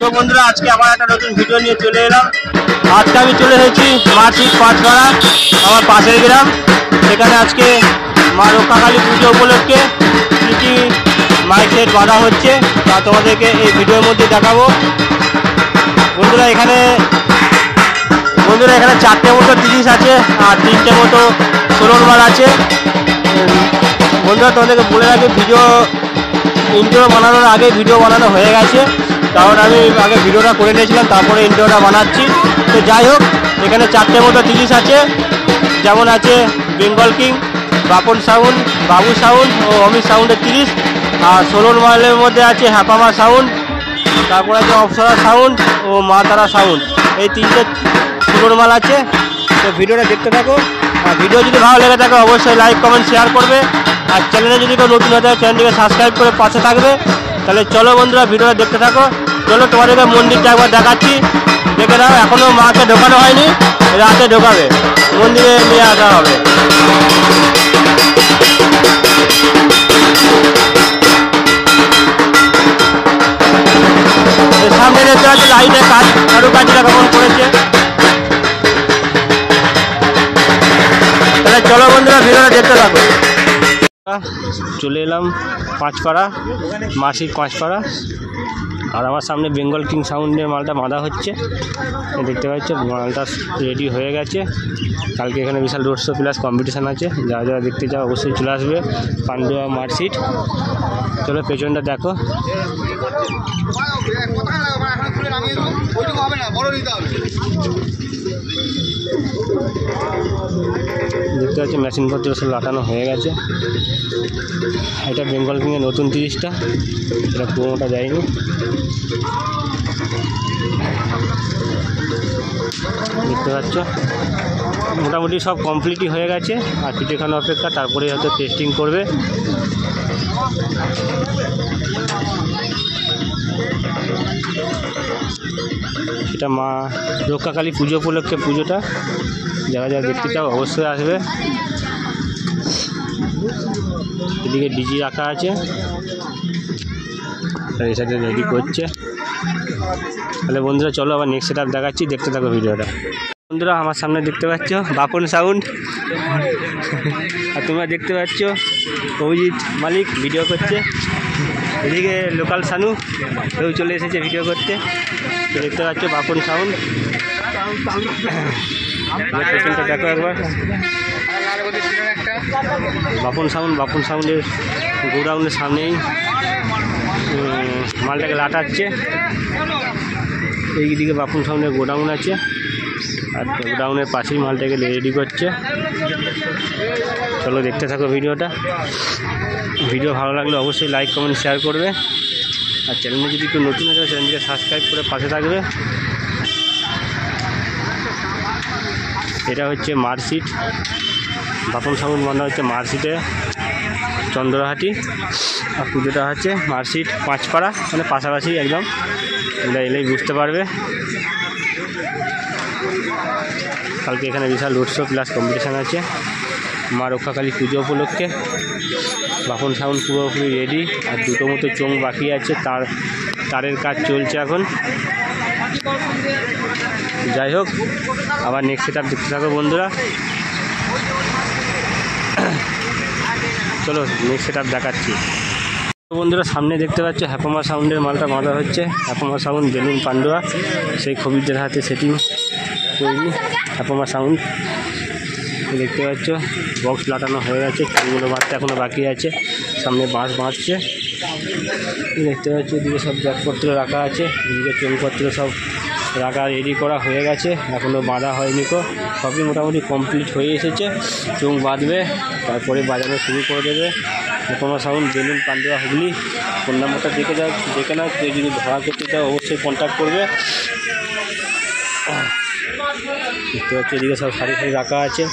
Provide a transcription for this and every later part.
তো বন্ধুরা আজকে আবার একটা নতুন ভিডিও নিয়ে চলে এলাম। আজকে আমি চলে এসেছি মার্চিট পাঁচপাড়া, আমার পাশের গ্রাম। সেখানে আজকে মা রক্ষাকালী পুজো উপলক্ষে কী কী মাইক সেট বাঁধা হচ্ছে তা তোমাদেরকে এই ভিডিওর মধ্যে দেখাবো। বন্ধুরা এখানে চারটে মতো 30 আছে আর 3টে মতো 16 মাল আছে। বন্ধুরা তোমাদেরকে বলে রাখি, ইন্ট্রো বানানোর আগে ভিডিও বানানো হয়ে গেছে, কারণ আমি আগে ভিডিওটা করে নিয়েছিলাম, তারপরে ইন্ট্রোটা বানাচ্ছি। তো যাই হোক, এখানে 4টে মতো 30 আছে, যেমন আছে বেঙ্গল কিং, বাপন সাউন্ড, বাবু সাউন্ড ও অমিত সাউন্ডের 30। আর 16 মাইলের মধ্যে আছে হ্যাপামা সাউন্ড, তারপর আছে অপসরা সাউন্ড ও মা তারা সাউন্ড। এই 3টে 16 মাল আছে। তো ভিডিওটা দেখতে থাকো। আর ভিডিও যদি ভালো লেগে থাকে অবশ্যই লাইক কমেন্ট শেয়ার করবে। আর চ্যানেলে যদি কেউ নতুন হয়ে থাকে চ্যানেলটিকে সাবস্ক্রাইব করে পাশে থাকবে। তাহলে চলো বন্ধুরা ভিডিওটা দেখতে থাকো। চলো তোমাদেরকে মন্দিরটা একবার দেখাচ্ছি, দেখে নাও। এখনও মাকে ঢোকানো হয়নি, রাতে ঢোকাবে, মন্দিরে নিয়ে আসা হবে। সামনে দেখতে পাচ্ছি লাইটের কাজ, কারুকাজটা কেমন করেছে। তাহলে চলো বন্ধুরা ভিডিওটা দেখতে থাকো। চলে এলাম পাঁচপাড়া, মার্চিট পাঁচপাড়া। আর আমার সামনে বেঙ্গল কিং সাউন্ডের মালটা বাঁধা হচ্ছে, দেখতে পাচ্ছ। মালটা রেডি হয়ে গেছে। কালকে এখানে বিশাল রোড শো প্লাস কম্পিটিশান আছে, যারা যারা দেখতে চাও অবশ্যই চলে আসবে পান্ডুয়া মার্চিট। চলো পেছনটা দেখো। দেখতে পাচ্ছি মেশিনপত্র সব লাটানো হয়ে গেছে। এটা বেঙ্গল কিংয়ের নতুন 30টা, এটা পুরোনোটা যায়নি। দেখতে পাচ্ছ মোটামুটি সব কমপ্লিটই হয়ে গেছে। আর কিছুক্ষণ অপেক্ষা, তারপরে হয়তো টেস্টিং করবে। এটা মা রক্ষাকালী পুজো উপলক্ষে পুজোটা, যারা যারা দেখতে চাও অবশ্যই আসবে। এদিকে ডিজি রাখা আছে, আর এই সাইডে রেডি করছে। তাহলে বন্ধুরা চলো আবার নেক্সট সেটআপ দেখাচ্ছি, দেখতে থাকো ভিডিওটা। বন্ধুরা আমার সামনে দেখতে পাচ্ছ বাপন সাউন্ড, আর তোমরা দেখতে পাচ্ছ অভিজিৎ মালিক ভিডিও করছে। এদিকে লোকাল সানু কেউ চলে এসেছে ভিডিও করতে। দেখতে পাচ্ছ বাপন সাউন্ড, পেছনটা দেখো একবার। বাপন সাউন্ডের গোডাউনের সামনেই মালটাকে লাটাচ্ছে। এইদিকে বাপন সাউন্ডের গোডাউন আছে, আর গোডাউনের পাশেই মালটাকে রেডি করছে। চলো দেখতে থাকো ভিডিওটা। ভিডিও ভালো লাগলে অবশ্যই লাইক কমেন্ট শেয়ার করবে। আর চ্যানেলে যদি কেউ নতুন আছে চ্যানেলটিকে সাবস্ক্রাইব করে পাশে থাকবে। এটা হচ্ছে মার্চিট, বাপন সাউন্ড বাঁধা হচ্ছে মার্চিটে চন্দ্রহাটি। আর পুজোটা হচ্ছে মার্চিট পাঁচপাড়া, মানে পাশাপাশি একদম, এটা এলেই বুঝতে পারবে। কালকে এখানে বিশাল রোড শো প্লাস কম্পিটিশান আছে মা রক্ষাকালী পুজো উপলক্ষে। বাপন সাউন্ড পুরোপুরি রেডি, আর 2টো মতো চোং বাকি আছে, তারের কাজ চলছে এখন। যাই হোক, আবার নেক্সট সেটআপ দেখতে থাকো বন্ধুরা। চলো নেক্সট সেটআপ দেখাচ্ছি। বন্ধুরা সামনে দেখতে পাচ্ছ হ্যাপামা সাউন্ডের মালটা বাঁধা হচ্ছে। হ্যাপামা সাউন্ড বেলুন পান্ডুয়া, সেই খবিরদের হাতে সেটিং তৈরি হ্যাপামা সাউন্ড। দেখতে পাচ্ছ বক্স লাটানো হয়ে গেছে, চুলগুলো বাঁধতে এখনও বাকি আছে। সামনে বাঁশ বাঁধছে। দেখতে পাচ্ছ এদিকে সব ব্যাগপত্র রাখা আছে, এদিকে চোংপত্র সব রাখা রেডি করা হয়ে গেছে, এখনও বাঁধা হয়নি। তো সবই মোটামুটি কমপ্লিট হয়ে এসেছে। চোং বাঁধবে, তারপরে বাজানো শুরু করে দেবে। হ্যাপামা সাউন্ড বেলুন পান্ডুয়া হুগলি। ফোন নাম্বারটা দেখে নাও, কেউ যদি ভাড়া করতে চাও অবশ্যই কন্ট্যাক্ট করবে। দেখতে পাচ্ছি এদিকে সব সারি সারি রাখা আছে।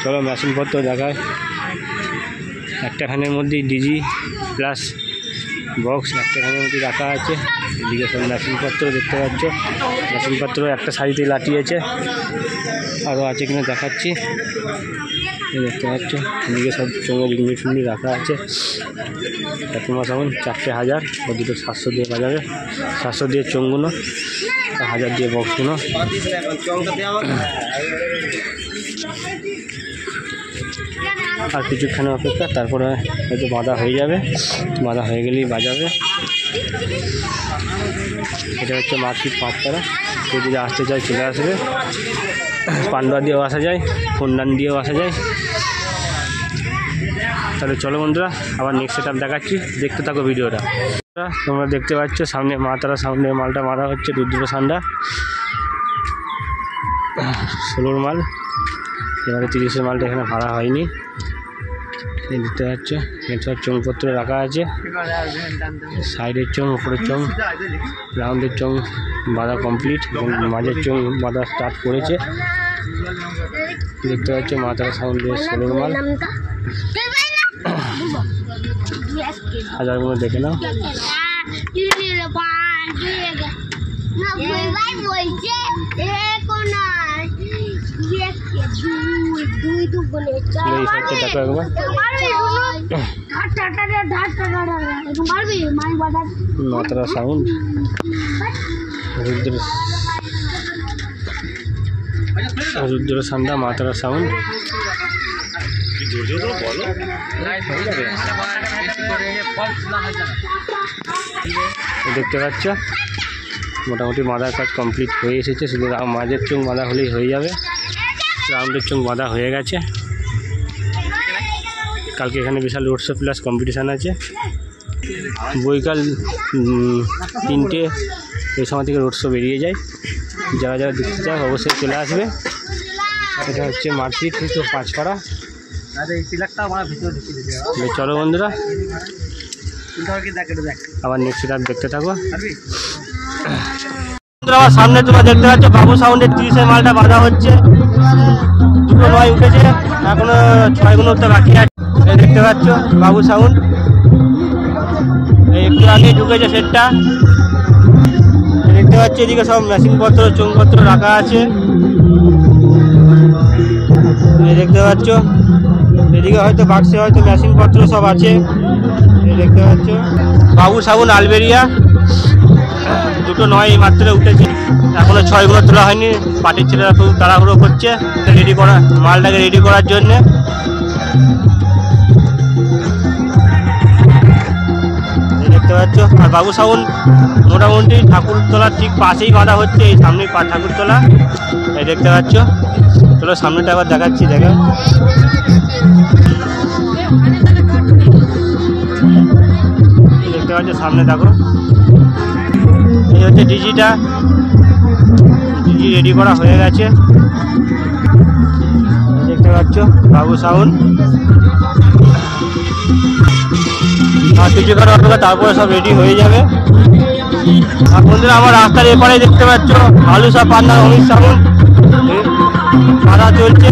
চলো মেশিনপত্র দেখায়। একটা ফ্যানের মধ্যেই ডিজি প্লাস বক্স একটাখানের মতো রাখা আছে। এদিকে সব মেশিনপত্র দেখতে পাচ্ছ, মেশিনপত্র একটা সাইডে লাটিয়েছে, আরও আছে কিনা দেখাচ্ছি। দেখতে পাচ্ছ এদিকে সব চোঙের ইউনিট রাখা আছে। প্রথমা সাউন্ড 4,000 ও দুটো 700 দিয়ে বাজাবে, 700 দিয়ে চোঙগুলো, 1000 দিয়ে বক্সগুলো। আর কিছুক্ষণ অপেক্ষা, তারপরে হয়তো বাঁধা হয়ে যাবে, বাঁধা হয়ে গেলেই বাজাবে। এটা হচ্ছে মার্কেট পাঁচপাড়া, কেউ যদি আসতে চায় চলে আসবে। পান্ডা দিয়েও আসা যায়, ফোনডান দিয়েও আসা যায়। তাহলে চলো বন্ধুরা, আবার নেক্সট সেটআপ দেখাচ্ছি, দেখতে থাকো ভিডিওটা। তোমরা দেখতে পাচ্ছ সামনে মা তারা সামনে মালটা মারা হচ্ছে, রুদ্র সান্ডা 16 মাল। এবারে 30-এর মালটা এখানে ভাড়া হয়নি। দেখতে পাচ্ছ এর সব চোঙপত্র রাখা আছে, সাইডের চোঙ, উপরের চোঙ, রাউন্ডের চোঙ বাঁধা কমপ্লিট এবং মাঝের চোঙ বাঁধা স্টার্ট করেছে। দেখতে পাচ্ছ মা তারা সাউন্ডের 16 মাল। হাজারগুলো দেখে নাও। দেখো একবার মাত্রা সাউন্ড, রুদ্র সান্ডা মাত্রা সাউন্ড। দেখতে পাচ্ছ মোটামুটি বাঁধার কাজ কমপ্লিট হয়ে এসেছে, শুধু মাঝের চোঙ বাঁধা হলেই হয়ে যাবে। রাউন্ডের চোঙ বাঁধা হয়ে গেছে। কালকে এখানে বিশাল রোড শো প্লাস কম্পিটিশান আছে। বৈকাল 3টে এই সময় থেকে রোড শো বেরিয়ে যায়। যারা যারা দেখতে চায় অবশ্যই চলে আসবে। এটা হচ্ছে মার্কেট কিন্তু পাঁচপাড়া। চলো বন্ধুরা, আবার নেক্সট সেটআপ দেখতে থাকো। আমার সামনে তোমরা দেখতে পাচ্ছ বাবু সাউন্ডের 30-এর মালটা বাঁধা হচ্ছে। দুটো 9 উঠেছে, এখনো 6গুলো উঠতে বাকি আছে। দেখতে পাচ্ছ বাবু সাউন্ড একটু আগে ঢুকেছে সেটটা। দেখতে পাচ্ছি এদিকে সব মেশিনপত্র চোঙপত্র রাখা আছে। দেখতে পাচ্ছ এদিকে হয়তো বাক্সে হয়তো মেশিনপত্র সব আছে। দেখতে পাচ্ছ বাবু সাউন্ড আলবেরিয়া, দুটো 9 মাত্র উঠেছে, এখনো 6গুলো তোলা হয়নি। পার্টির ছেলেরা খুব তাড়াহুড়ো করছে রেডি করা মালটাকে রেডি করার জন্যে। দেখতে পাচ্ছ আর বাবু সাউন্ড মোটামুটি ঠাকুরতলার ঠিক পাশেই বাঁধা হচ্ছে, এই সামনেই ঠাকুরতলা। এই দেখতে পাচ্ছ, চলো সামনেটা আবার দেখাচ্ছি। দেখো দেখতে পাচ্ছ সামনে, দেখো এই হচ্ছে ডিজিটা, ডিজি রেডি করা হয়ে গেছে। দেখতে পাচ্ছ বাবু সাউন্ড। আর কিছু করে অপেক্ষা, তারপরে সব রেডি হয়ে যাবে। আর বন্ধুরা আমার রাস্তার এপারে দেখতে পাচ্ছ আলুসা পান্নার অমিত সাউন্ড বাধা চলছে।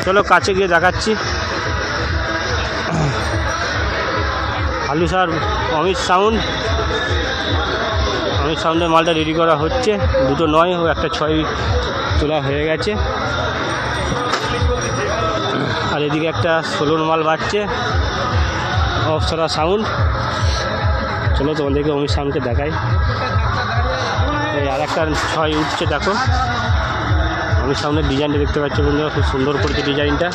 চলো কাছে গিয়ে দেখাচ্ছি। আলুসার অমিত সাউন্ড, অমিত সাউন্ডের মালটা রেডি করা হচ্ছে। দুটো 9 ও একটা 6 তোলা হয়ে গেছে। আর এদিকে একটা 16 মাল বাজছে অপসরা সাউন্ড। চলো তোমাদেরকে অমিত সাউন্ডকে দেখাই। এই আর একটা 6 উঠছে, দেখো অমিত সাউন্ডের ডিজাইনটা দেখতে পাচ্ছ বন্ধুরা, খুব সুন্দর করেছে ডিজাইনটা।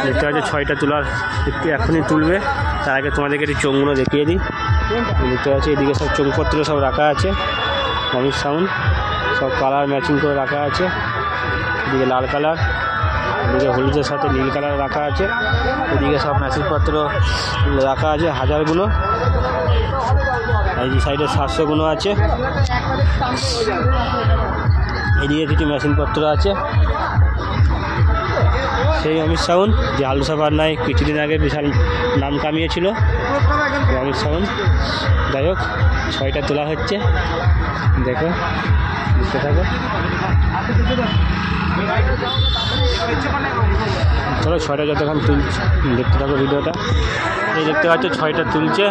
দেখতে পাচ্ছ 6টা তোলার একটু এখনই তুলবে, তার আগে তোমাদেরকে একটু চোঙগুলো দেখিয়ে দিই। দেখতে পাচ্ছি এদিকে সব চোঙপত্র সব রাখা আছে। অমিত সাউন্ড সব কালার ম্যাচিং করে রাখা আছে। এদিকে লাল কালার, এদিকে হলুদের সাথে নীল কালার রাখা আছে। এদিকে সব মেশিনপত্র রাখা আছে হাজারগুলো। এই যে সাইডে 700গুলো আছে। এদিকে কিছু মেশিনপত্র আছে। সেই অমিত সাউন্ড যে আলুসা পান্নায় কিছুদিন আগে বিশাল নাম কামিয়েছিল অমিত সাউন্ড। যাই হোক 6টা তোলা হচ্ছে, দেখো দেখতে থাকো। চলো 6টা যতক্ষণ তুলছে দেখতে থাকো ভিডিওটা। এই দেখতে পাচ্ছ 6টা তুলছে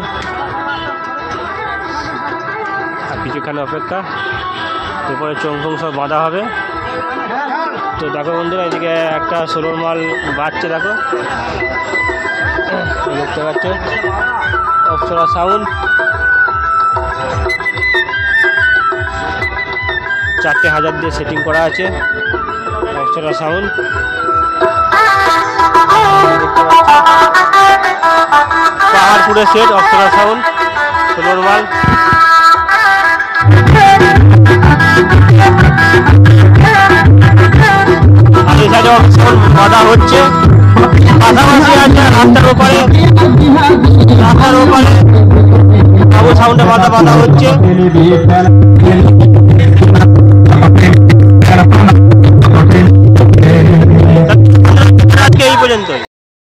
আর কিছুক্ষণ অপেক্ষা, এরপরে চোখ সব বাঁধা হবে। তো দেখো বন্ধুরা, এদিকে একটা 16 মাল বাজছে, দেখো দেখতে পাচ্ছ অপ্সরা সাউন্ড। 4টে হাজার দিয়ে সেটিং করা আছে অপ্সরা সাউন্ড। পাহাড়পুরে সেট অপ্সরা সাউন্ড 16 মাল। বাধা হচ্ছে, পাশাপাশি আছে রাস্তার ওপারে বাবু সাউন্ডে বাধা হচ্ছে।